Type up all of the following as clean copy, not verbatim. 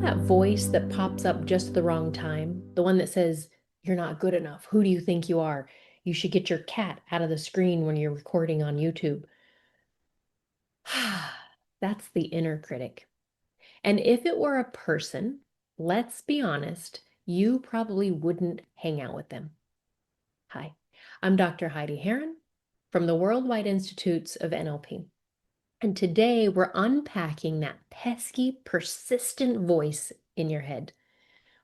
that voice that pops up just at the wrong time? The one that says, "You're not good enough. Who do you think you are? You should get your cat out of the screen when you're recording on YouTube." That's the inner critic. And if it were a person, let's be honest, you probably wouldn't hang out with them. Hi, I'm Dr. Heidi Heron from the Worldwide Institutes of NLP. And today we're unpacking that pesky, persistent voice in your head,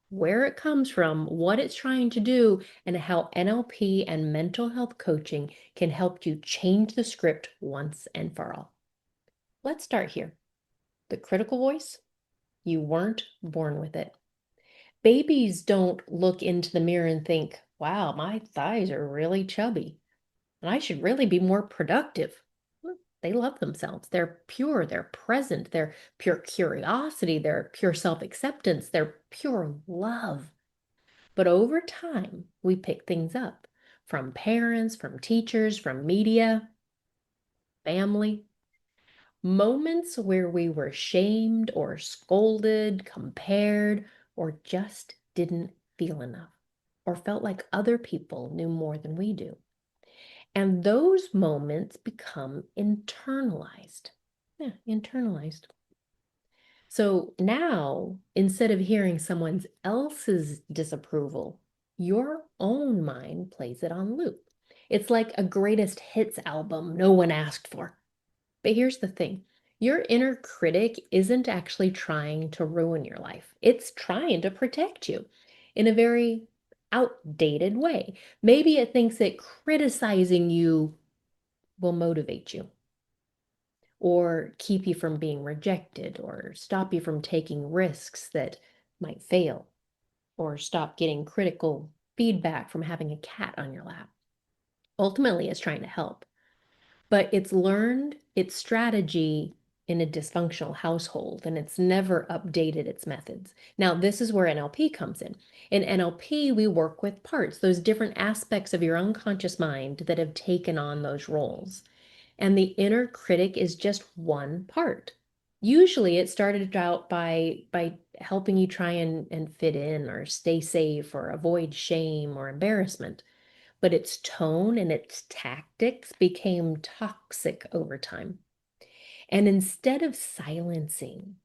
where it comes from, what it's trying to do, and how NLP and mental health coaching can help you change the script once and for all. Let's start here. The critical voice, you weren't born with it. Babies don't look into the mirror and think, wow, my thighs are really chubby, and I should really be more productive. They love themselves. They're pure, they're present, they're pure curiosity, they're pure self acceptance, they're pure love. But over time, we pick things up from parents, from teachers, from media, family. Moments where we were shamed or scolded, compared, or just didn't feel enough, or felt like other people knew more than we do. And those moments become internalized. Yeah, internalized. So now, instead of hearing someone else's disapproval, your own mind plays it on loop. It's like a greatest hits album no one asked for. But here's the thing, your inner critic isn't actually trying to ruin your life, it's trying to protect you in a very outdated way. Maybe it thinks that criticizing you will motivate you, or keep you from being rejected, or stop you from taking risks that might fail, or stop getting critical feedback from having a cat on your lap. Ultimately, it's trying to help, but it's learned its strategy in a dysfunctional household and it's never updated its methods. Now, this is where NLP comes in. In NLP, we work with parts, those different aspects of your unconscious mind that have taken on those roles. And the inner critic is just one part. Usually it started out by helping you try and fit in or stay safe or avoid shame or embarrassment. But its tone and its tactics became toxic over time. And instead of silencing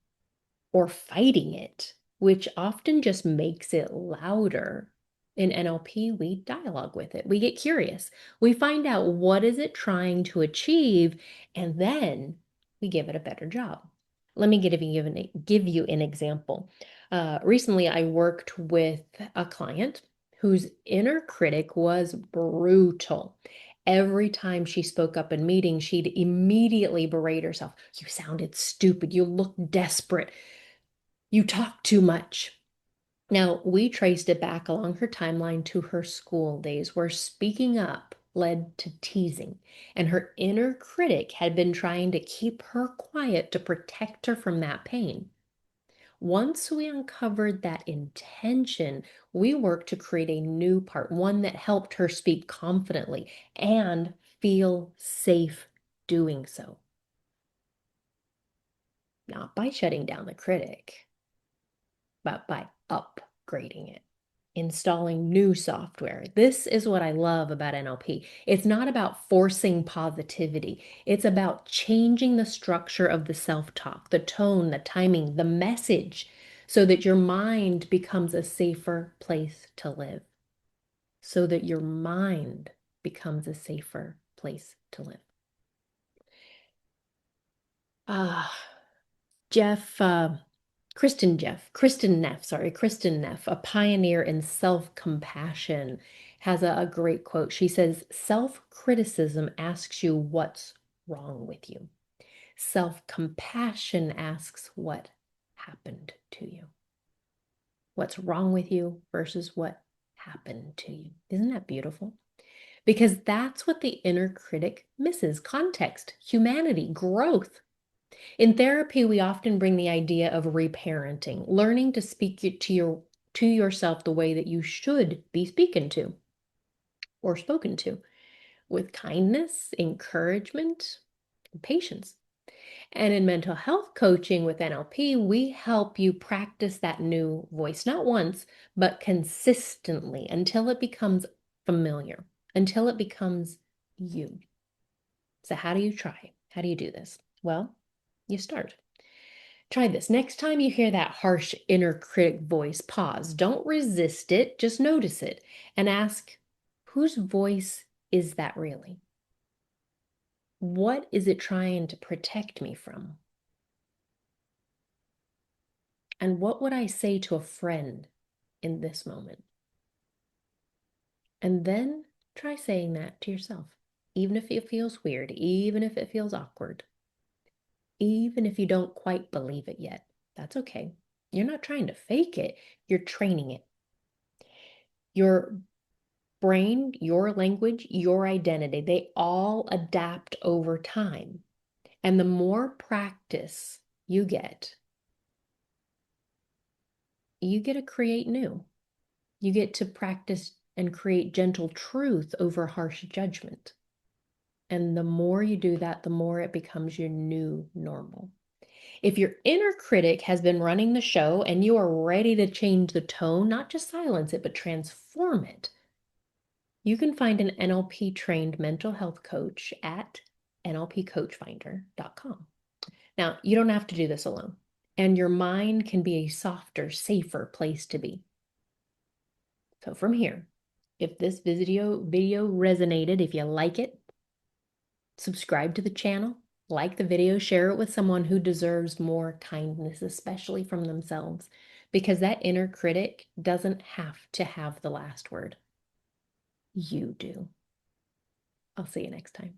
or fighting it, which often just makes it louder, in NLP, we dialogue with it. We get curious. We find out what is it trying to achieve, and then we give it a better job. Let me give you an example. Recently, I worked with a client whose inner critic was brutal. Every time she spoke up in meetings, she'd immediately berate herself. You sounded stupid. You looked desperate. You talk too much. Now, we traced it back along her timeline to her school days, where speaking up led to teasing, and her inner critic had been trying to keep her quiet to protect her from that pain. Once we uncovered that intention, we worked to create a new part, one that helped her speak confidently and feel safe doing so. Not by shutting down the critic, but by upgrading it, installing new software. This is what I love about NLP. It's not about forcing positivity. It's about changing the structure of the self-talk, the tone, the timing, the message, so that your mind becomes a safer place to live. So that your mind becomes a safer place to live. Ah, Jeff, Kristen Neff, a pioneer in self-compassion, has a great quote. She says, self-criticism asks you what's wrong with you. Self-compassion asks what happened to you. What's wrong with you versus what happened to you. Isn't that beautiful? Because that's what the inner critic misses: context, humanity, growth. In therapy, we often bring the idea of reparenting, learning to speak to yourself the way that you should be spoken to or spoken to, with kindness, encouragement, and patience. And in mental health coaching with NLP, we help you practice that new voice, not once, but consistently until it becomes familiar, until it becomes you. So, how do you try? How do you do this? Well, you start. Try this. Next time you hear that harsh inner critic voice, pause. Don't resist it, just notice it and ask, whose voice is that really? What is it trying to protect me from? And what would I say to a friend in this moment? And then try saying that to yourself, even if it feels weird, even if it feels awkward, even if you don't quite believe it yet. That's okay. You're not trying to fake it, you're training it. Your brain, your language, your identity, they all adapt over time. And the more practice you get to create new. You get to practice and create gentle truth over harsh judgment. And the more you do that, the more it becomes your new normal. If your inner critic has been running the show and you are ready to change the tone, not just silence it, but transform it, you can find an NLP trained mental health coach at nlpcoachfinder.com. Now, you don't have to do this alone, and your mind can be a softer, safer place to be. So from here, if this video resonated, if you like it, subscribe to the channel, like the video, share it with someone who deserves more kindness, especially from themselves, because that inner critic doesn't have to have the last word. You do. I'll see you next time.